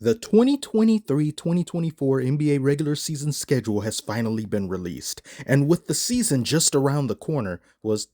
The 2023-2024 NBA regular season schedule has finally been released, and with the season just around the corner, it's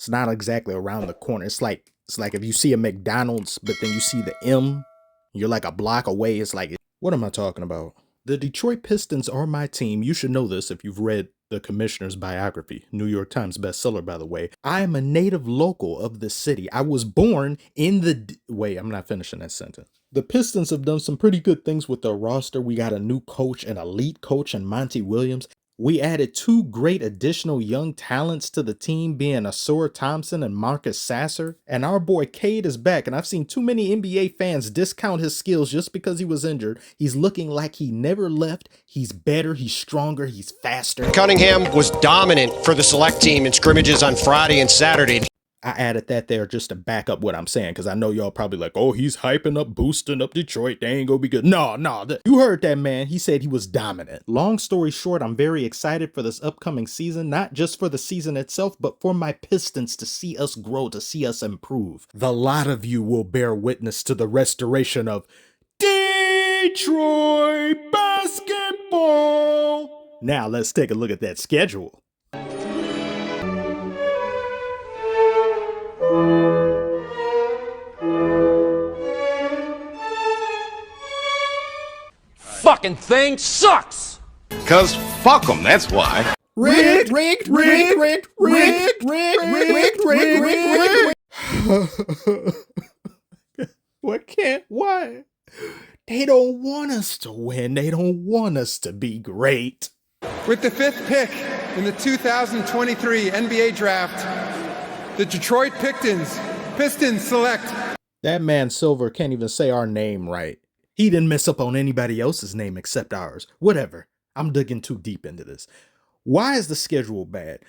not exactly around the corner. It's like if you see a McDonald's, but then you see the M, you're like a block away. It's like, what am I talking about? The Detroit Pistons are my team. You should know this if you've read the commissioner's biography, New York Times bestseller, by the way. I am a native local of the city. I was born in the... Wait, I'm not finishing that sentence. The Pistons have done some pretty good things with their roster. We got a new coach, an elite coach in Monty Williams. We added two great additional young talents to the team, being Asura Thompson and Marcus Sasser. And our boy Cade is back, and I've seen too many NBA fans discount his skills just because he was injured. He's looking like he never left. He's better, he's stronger, he's faster. Cunningham was dominant for the select team in scrimmages on Friday and Saturday. I added that there just to back up what I'm saying, because I know y'all probably like, oh, he's hyping up, boosting up Detroit. They ain't gonna be good. No, you heard that man. He said he was dominant. Long story short, I'm very excited for this upcoming season, not just for the season itself, but for my Pistons to see us grow, to see us improve. The lot of you will bear witness to the restoration of Detroit basketball. Now let's take a look at that schedule. Fucking thing sucks! Cause fuck them, that's why. Rigged. Why? They don't want us to win. They don't want us to be great. With the 5th pick in the 2023 NBA Draft, the Detroit Pistons select. That man Silver can't even say our name right. He didn't mess up on anybody else's name except ours. Whatever. I'm digging too deep into this. Why is the schedule bad?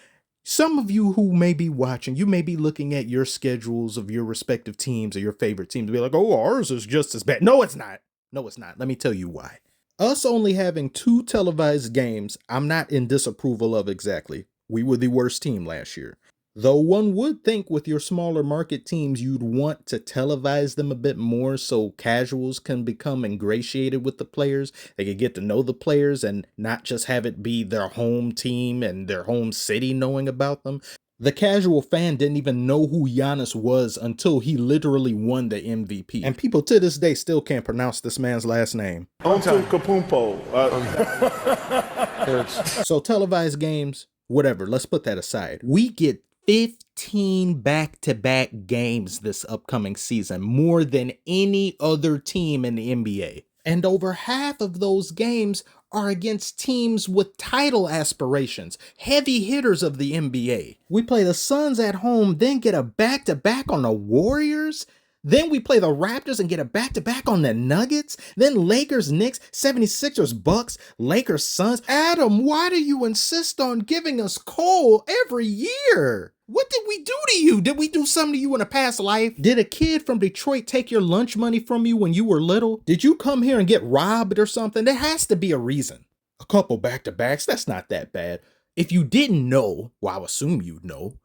Some of you who may be watching, you may be looking at your schedules of your respective teams or your favorite teams to be like, oh, ours is just as bad. No, it's not. No, it's not. Let me tell you why. Us only having 2 televised games, I'm not in disapproval of exactly. We were the worst team last year. Though one would think with your smaller market teams, you'd want to televise them a bit more so casuals can become ingratiated with the players. They can get to know the players and not just have it be their home team and their home city knowing about them. The casual fan didn't even know who Giannis was until he literally won the MVP. And people to this day still can't pronounce this man's last name. Antetokounmpo. So televised games, whatever, let's put that aside. We get 15 back-to-back games this upcoming season, more than any other team in the NBA. And over half of those games are against teams with title aspirations, heavy hitters of the NBA. We play the Suns at home, then get a back-to-back on the Warriors. Then we play the Raptors and get a back-to-back on the Nuggets. Then Lakers, Knicks, 76ers, Bucks, Lakers, Suns. Adam, why do you insist on giving us coal every year? What did we do to you? Did we do something to you in a past life? Did a kid from Detroit take your lunch money from you when you were little? Did you come here and get robbed or something? There has to be a reason. A couple back-to-backs, that's not that bad. If you didn't know, well, I assume you'd know,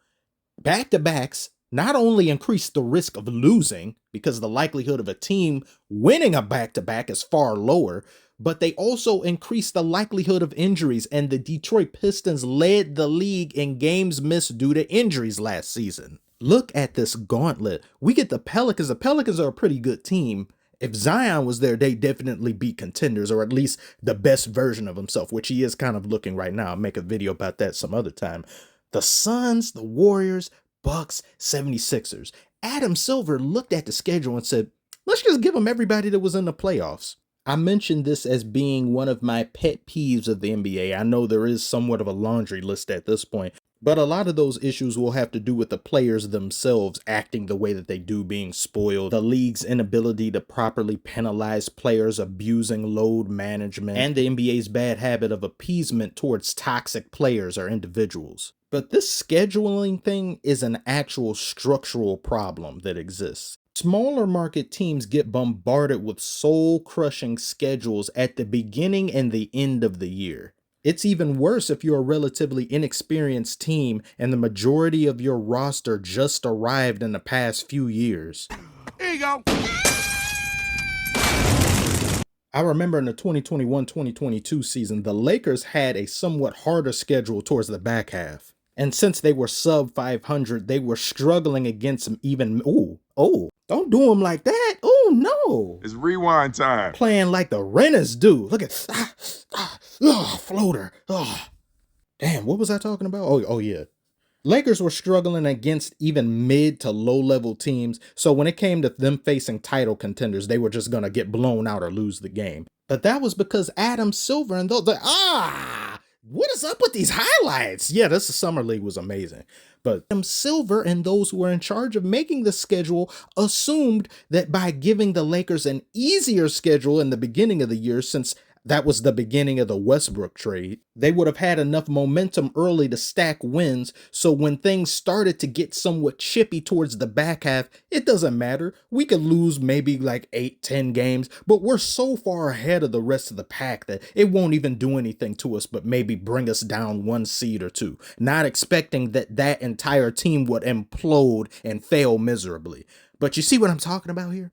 back-to-backs not only increase the risk of losing because the likelihood of a team winning a back-to-back is far lower, but they also increase the likelihood of injuries, and the Detroit Pistons led the league in games missed due to injuries last season. Look at this gauntlet. We get the Pelicans. The Pelicans are a pretty good team. If Zion was there, they definitely beat contenders, or at least the best version of himself, which he is kind of looking right now. I'll make a video about that some other time. The Suns, the Warriors, Bucks, 76ers. Adam Silver looked at the schedule and said, let's just give them everybody that was in the playoffs. I mentioned this as being one of my pet peeves of the NBA. I know there is somewhat of a laundry list at this point, but a lot of those issues will have to do with the players themselves acting the way that they do, being spoiled, the league's inability to properly penalize players abusing load management, and the NBA's bad habit of appeasement towards toxic players or individuals. But this scheduling thing is an actual structural problem that exists. Smaller market teams get bombarded with soul-crushing schedules at the beginning and the end of the year. It's even worse if you're a relatively inexperienced team and the majority of your roster just arrived in the past few years. Here you go. I remember in the 2021-2022 season, the Lakers had a somewhat harder schedule towards the back half. And since they were sub 500, they were struggling against even, don't do them like that. Oh, no. It's rewind time. Playing like the Renters do. Look at, floater. Damn, what was I talking about? Oh yeah. Lakers were struggling against even mid to low level teams, so when it came to them facing title contenders, they were just going to get blown out or lose the game. But that was because Adam Silver and those, what is up with these highlights? Yeah, this Summer League was amazing. But Adam Silver and those who were in charge of making the schedule assumed that by giving the Lakers an easier schedule in the beginning of the year, since that was the beginning of the Westbrook trade, they would have had enough momentum early to stack wins, so when things started to get somewhat chippy towards the back half, it doesn't matter. We could lose maybe like 8-10 games, but we're so far ahead of the rest of the pack that it won't even do anything to us but maybe bring us down one seed or two, not expecting that entire team would implode and fail miserably. But you see what I'm talking about here?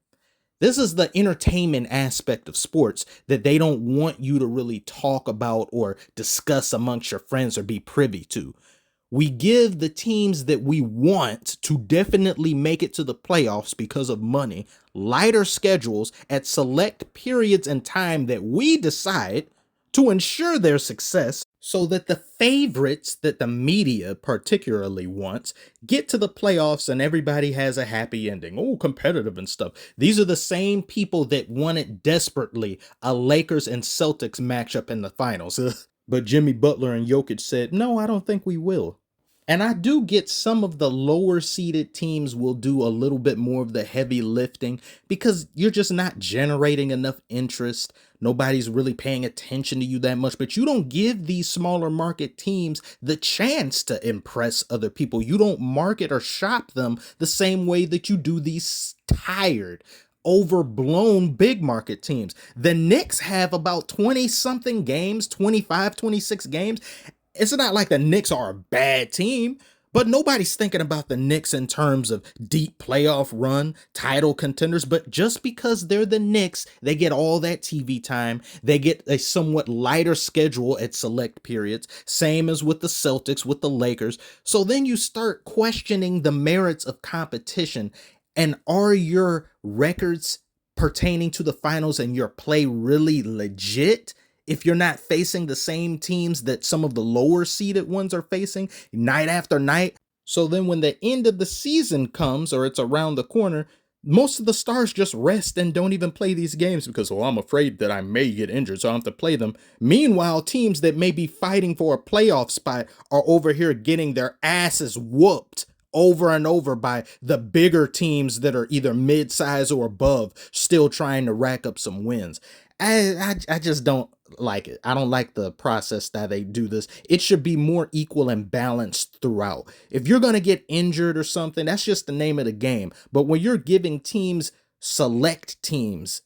This is the entertainment aspect of sports that they don't want you to really talk about or discuss amongst your friends or be privy to. We give the teams that we want to definitely make it to the playoffs because of money lighter schedules at select periods in time that we decide to ensure their success, so that the favorites that the media particularly wants get to the playoffs and everybody has a happy ending. Oh, competitive and stuff. These are the same people that wanted desperately a Lakers and Celtics matchup in the finals. But Jimmy Butler and Jokic said, no, I don't think we will. And I do get some of the lower seeded teams will do a little bit more of the heavy lifting because you're just not generating enough interest. Nobody's really paying attention to you that much, but you don't give these smaller market teams the chance to impress other people. You don't market or shop them the same way that you do these tired, overblown big market teams. The Knicks have about 20 something games, 25, 26 games. It's not like the Knicks are a bad team, but nobody's thinking about the Knicks in terms of deep playoff run, title contenders. But just because they're the Knicks, they get all that TV time. They get a somewhat lighter schedule at select periods. Same as with the Celtics, with the Lakers. So then you start questioning the merits of competition. And are your records pertaining to the finals and your play really legit? If you're not facing the same teams that some of the lower seeded ones are facing night after night. So then when the end of the season comes or it's around the corner, most of the stars just rest and don't even play these games because, I'm afraid that I may get injured, so I have to play them. Meanwhile, teams that may be fighting for a playoff spot are over here getting their asses whooped over and over by the bigger teams that are either mid-size or above, still trying to rack up some wins. I just don't like it. I don't like the process that they do this. It should be more equal and balanced throughout. If you're going to get injured or something, that's just the name of the game. But when you're giving teams, select teams,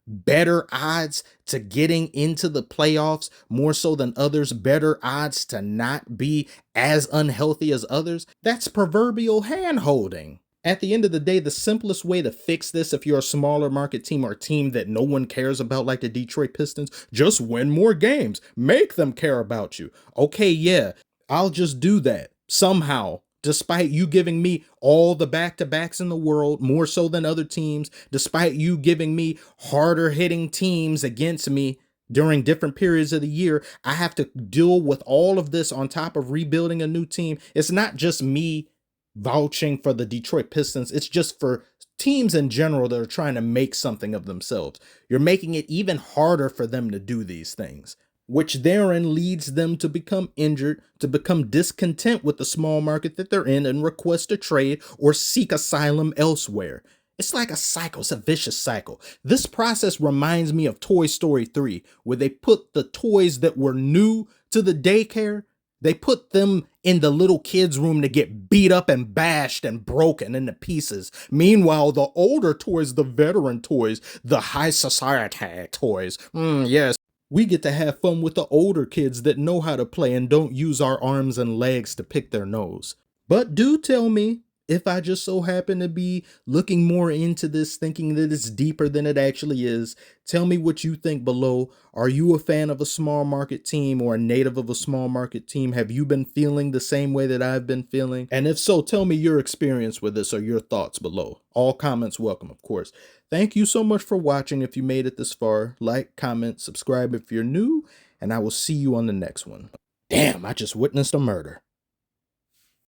better odds to getting into the playoffs, more so than others, better odds to not be as unhealthy as others, that's proverbial hand-holding. At the end of the day, the simplest way to fix this, if you're a smaller market team or a team that no one cares about like the Detroit Pistons, just win more games. Make them care about you. Okay, yeah, I'll just do that somehow. Despite you giving me all the back-to-backs in the world, more so than other teams, despite you giving me harder hitting teams against me during different periods of the year, I have to deal with all of this on top of rebuilding a new team. It's not just me vouching for the Detroit Pistons. It's just for teams in general that are trying to make something of themselves. You're making it even harder for them to do these things, which therein leads them to become injured, to become discontent with the small market that they're in and request a trade or seek asylum elsewhere. It's like a cycle. It's a vicious cycle. This process reminds me of Toy Story 3, where they put the toys that were new to the daycare, they put them in the little kids' room to get beat up and bashed and broken into pieces. Meanwhile, the older toys, the veteran toys, the high society toys, yes, we get to have fun with the older kids that know how to play and don't use our arms and legs to pick their nose. But do tell me, if I just so happen to be looking more into this, thinking that it's deeper than it actually is. Tell me what you think below. Are you a fan of a small market team or a native of a small market team? Have you been feeling the same way that I've been feeling? And if so, tell me your experience with this or your thoughts below. All comments welcome, of course. Thank you so much for watching. If you made it this far, like, comment, subscribe if you're new, and I will see you on the next one. Damn, I just witnessed a murder.